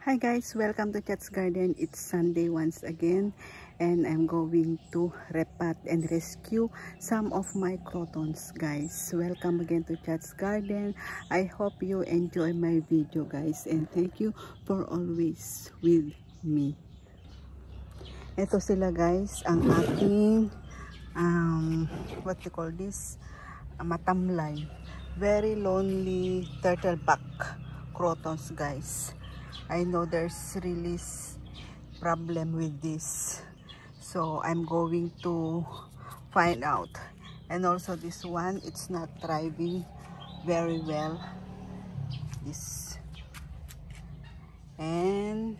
Hi guys, welcome to Chat's Garden. It's Sunday once again and I'm going to repat and rescue some of my crotons, guys. Welcome again to Chat's Garden. I hope you enjoy my video, guys, and thank you for always with me. Ito sila, guys, ang aking what you call this? Matamlay. Very lonely turtleback crotons, guys. I know there's really problem with this, so I'm going to find out. And also this one, it's not thriving very well, this, and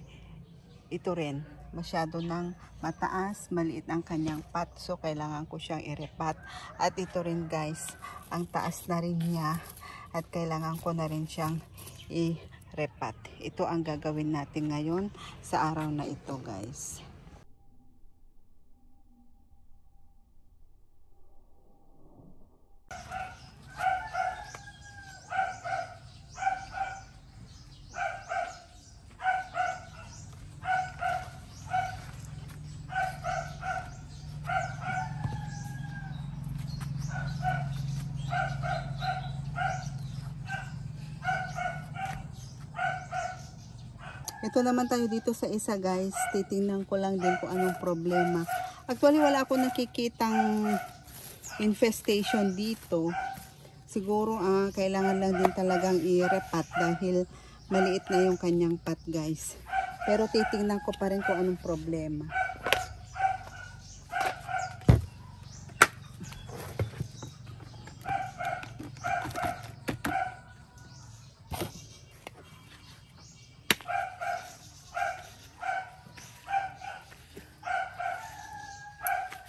ito rin masyado ng mataas, maliit ang kanyang pot, so kailangan ko siyang i-repat. At ito rin, guys, ang taas na rin niya at kailangan ko na rin siyang i-repat. Ito ang gagawin natin ngayon sa araw na ito, guys. Ito naman tayo dito sa isa, guys. Titingnan ko lang din kung anong problema. Actually, wala akong nakikitang infestation dito. Siguro, kailangan lang din talagang i-repat dahil maliit na yung kanyang pot, guys. Pero titingnan ko pa rin kung anong problema.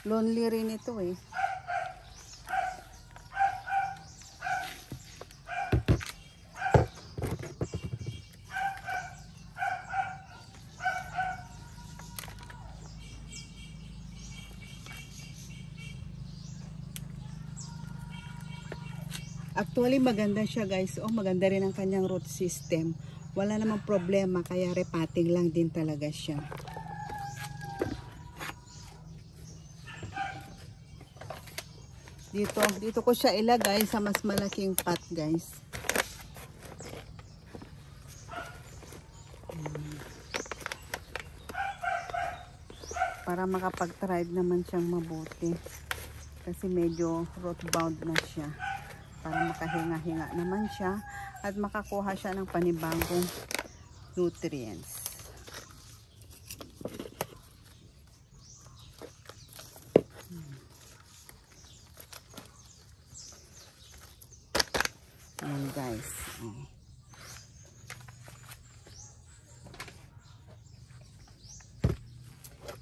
Lonely rin ito eh. Actually, maganda siya, guys. Oh, maganda rin ang kanyang root system. Wala namang problema, kaya repotting lang din talaga siya. Dito ko siya ilagay sa mas malaking pot, guys. Para makapag-thrive naman siyang mabuti. Kasi medyo root bound na siya. Para makahinga-hinga naman siya at makakuha siya ng panibagong nutrients. Ayan, guys.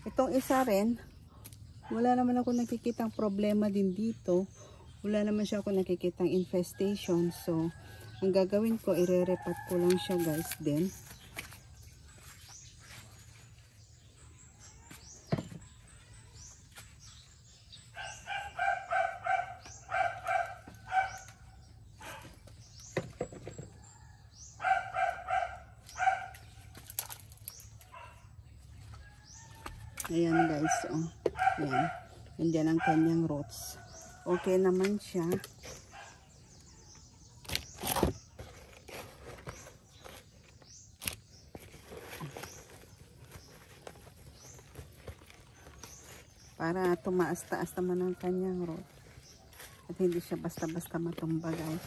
Itong isa rin, wala naman ako nakikitang problema din dito. Wala naman siya ako nakikitang infestation. So, ang gagawin ko, ire-repat ko lang siya, guys, din. Ayan, guys, oh. Ayan. Nandiyan ang kanyang roots. Okay naman siya. Para tumaas-taas naman ang kanyang root. At hindi siya basta-basta matumba, guys.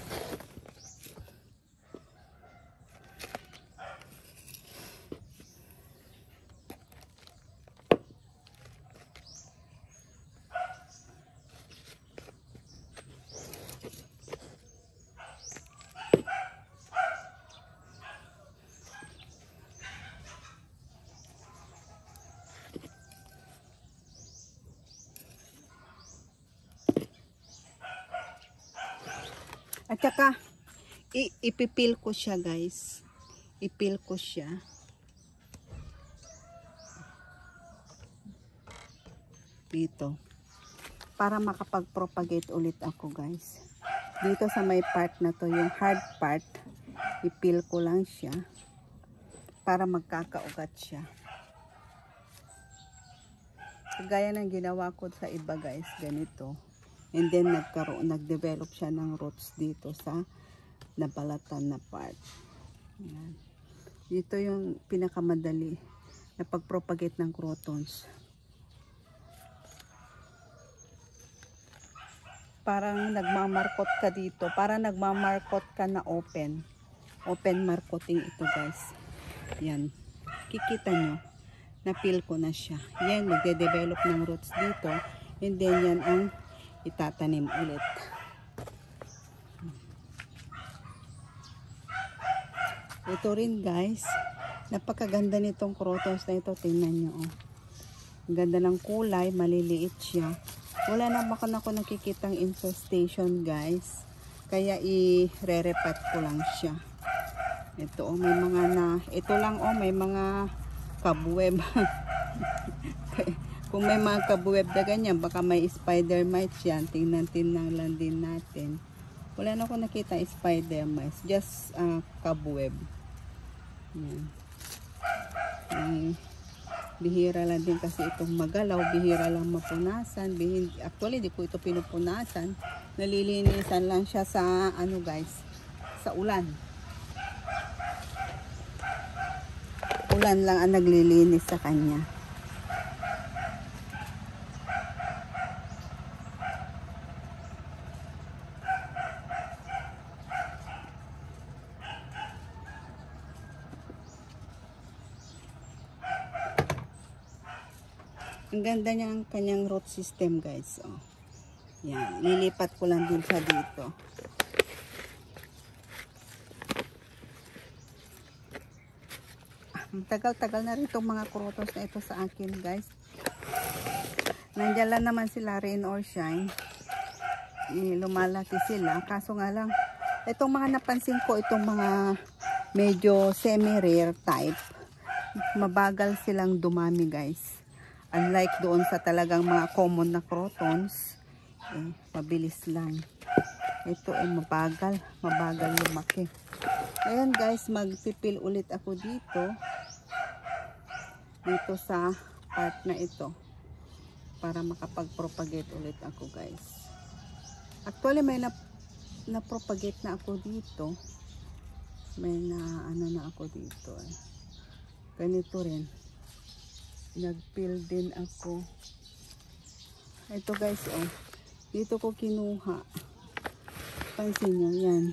At saka, ipipil ko siya, guys. Ipil ko siya. Dito. Para makapag-propagate ulit ako, guys. Dito sa may part na to, yung hard part, ipil ko lang siya. para magkakaugat siya. Gaya ng ginawa ko sa iba guys, ganito. And then nag-develop siya ng roots dito sa nabalatan na part. Yan. Dito yung pinakamadali na pag-propagate ng crotons. Parang nagmamarkot ka dito. Parang nagmamarkot ka na open. Open markoting ito guys. Yan. Kikita nyo. Na-feel ko na siya. Yan. Magde-develop ng roots dito. And then yan ang itatanim ulit. Ito rin guys. Napakaganda nitong crotons na ito. Tingnan nyo. Oh. Ang ganda ng kulay. Maliliit siya. Wala naman ako nakikitang infestation guys. Kaya i-re-repat ko lang siya. Ito oh, may mga ito lang oh, may mga cobweb. Kung may mga cobweb na ganyan, baka may spider mites yan. Tingnan lang din natin. Wala na ako nakita spider mites. Just cobweb. Yan. Bihira lang din kasi itong magalaw, bihira lang mapunasan. Actually, di ko ito pinupunasan. Nalilinisan lang siya sa ano guys, sa ulan. Ulan lang ang naglilinis sa kanya. Ang ganda niya ang kanyang root system guys. Oh. Yan. Nilipat ko lang din siya dito. Tagal-tagal na rin itong mga crotons na ito sa akin guys. Nandiyan lang naman sila, rain or shine. Lumalaki sila. Kaso nga lang, itong mga napansin ko, itong mga medyo semi-rare type, mabagal silang dumami guys. Unlike doon sa talagang mga common na crotons, mabilis lang. Ito ay mabagal lumaki. Ayan guys, magpipil ulit ako dito sa part na ito para makapag-propagate ulit ako guys. Actually may na-propagate na ako dito. May ano na ako dito. Ganito rin. Nagpil din ako. Ito guys, oh. Dito ko kinuha. Pansin nyo, yan.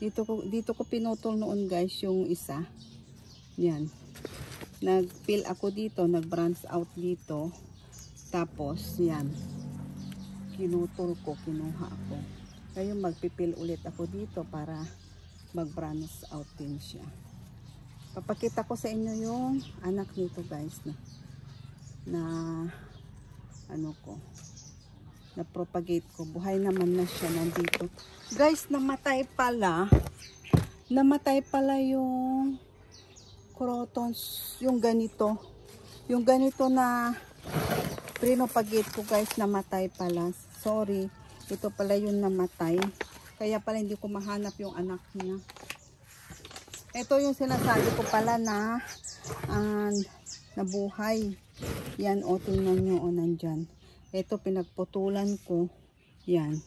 Dito ko pinutol noon guys yung isa. Yan. Nagpil ako dito, nag-branch out dito. Tapos, yan. Kinutol ko, kinuha ako. Ngayon magpipil ulit ako dito para mag-branch out din siya. Papakita ko sa inyo yung anak nito guys na ano ko, na propagate ko. Buhay naman na siya nandito. Guys, namatay pala yung crotons, yung ganito na pinopagate ko guys, namatay pala. Sorry, ito pala yung namatay. Kaya pala hindi ko mahanap yung anak niya. Ito yung sinasabi ko pala na nabuhay. Yan, o, tingnan nyo, o, nandyan. Ito, pinagputulan ko. Yan.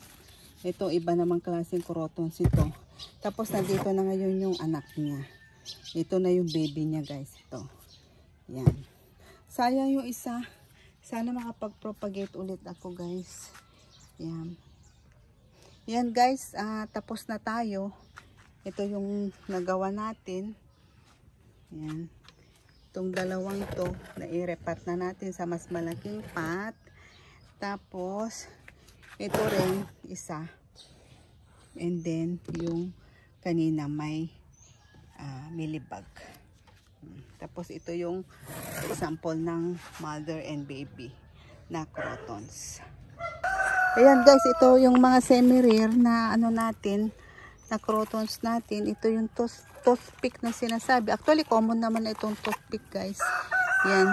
Ito, iba namang klaseng crotons ito. Tapos, nandito na ngayon yung anak niya. Ito na yung baby niya, guys. Ito. Yan. Sayang yung isa. Sana makapag-propagate ulit ako, guys. Yan. Yan, guys. Tapos na tayo. Ito yung nagawa natin. Yan. Itong dalawang to, na-i-repat na natin sa mas malaking pot. Tapos, ito rin, isa. And then, yung kanina may millibag. Tapos, ito yung example ng mother and baby na crotons. Ayan guys, ito yung mga semi-rare na ano natin, na crotons natin. Ito yung toothpick na sinasabi. Actually, common naman na itong toothpick guys. Yan.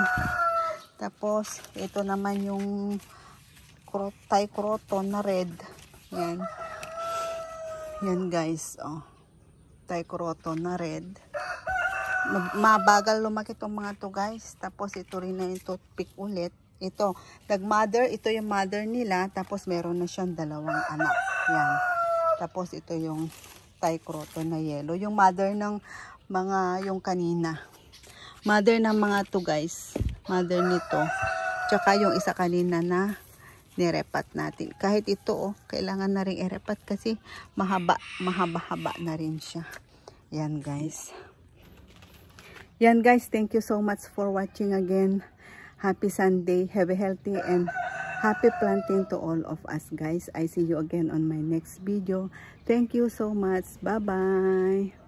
Tapos, ito naman yung Thai croton na red. Yan. Yan guys. Oh. Thai croton na red. mabagal lumaki itong mga to guys. Tapos ito rin na yung toothpick ulit. Ito, nag-mother, ito yung mother nila. Tapos meron na siyang dalawang anak. Yan. Tapos ito yung Thai croton na yellow. Yung mother ng mga, yung kanina. Mother ng mga to guys. Mother nito. Tsaka yung isa kanina na nirepat natin. Kahit ito, kailangan na rin irepat kasi mahaba-haba na rin siya. Yan guys. Yan guys, thank you so much for watching again. Happy Sunday. Have a healthy and happy planting to all of us guys. I see you again on my next video. Thank you so much. Bye-bye.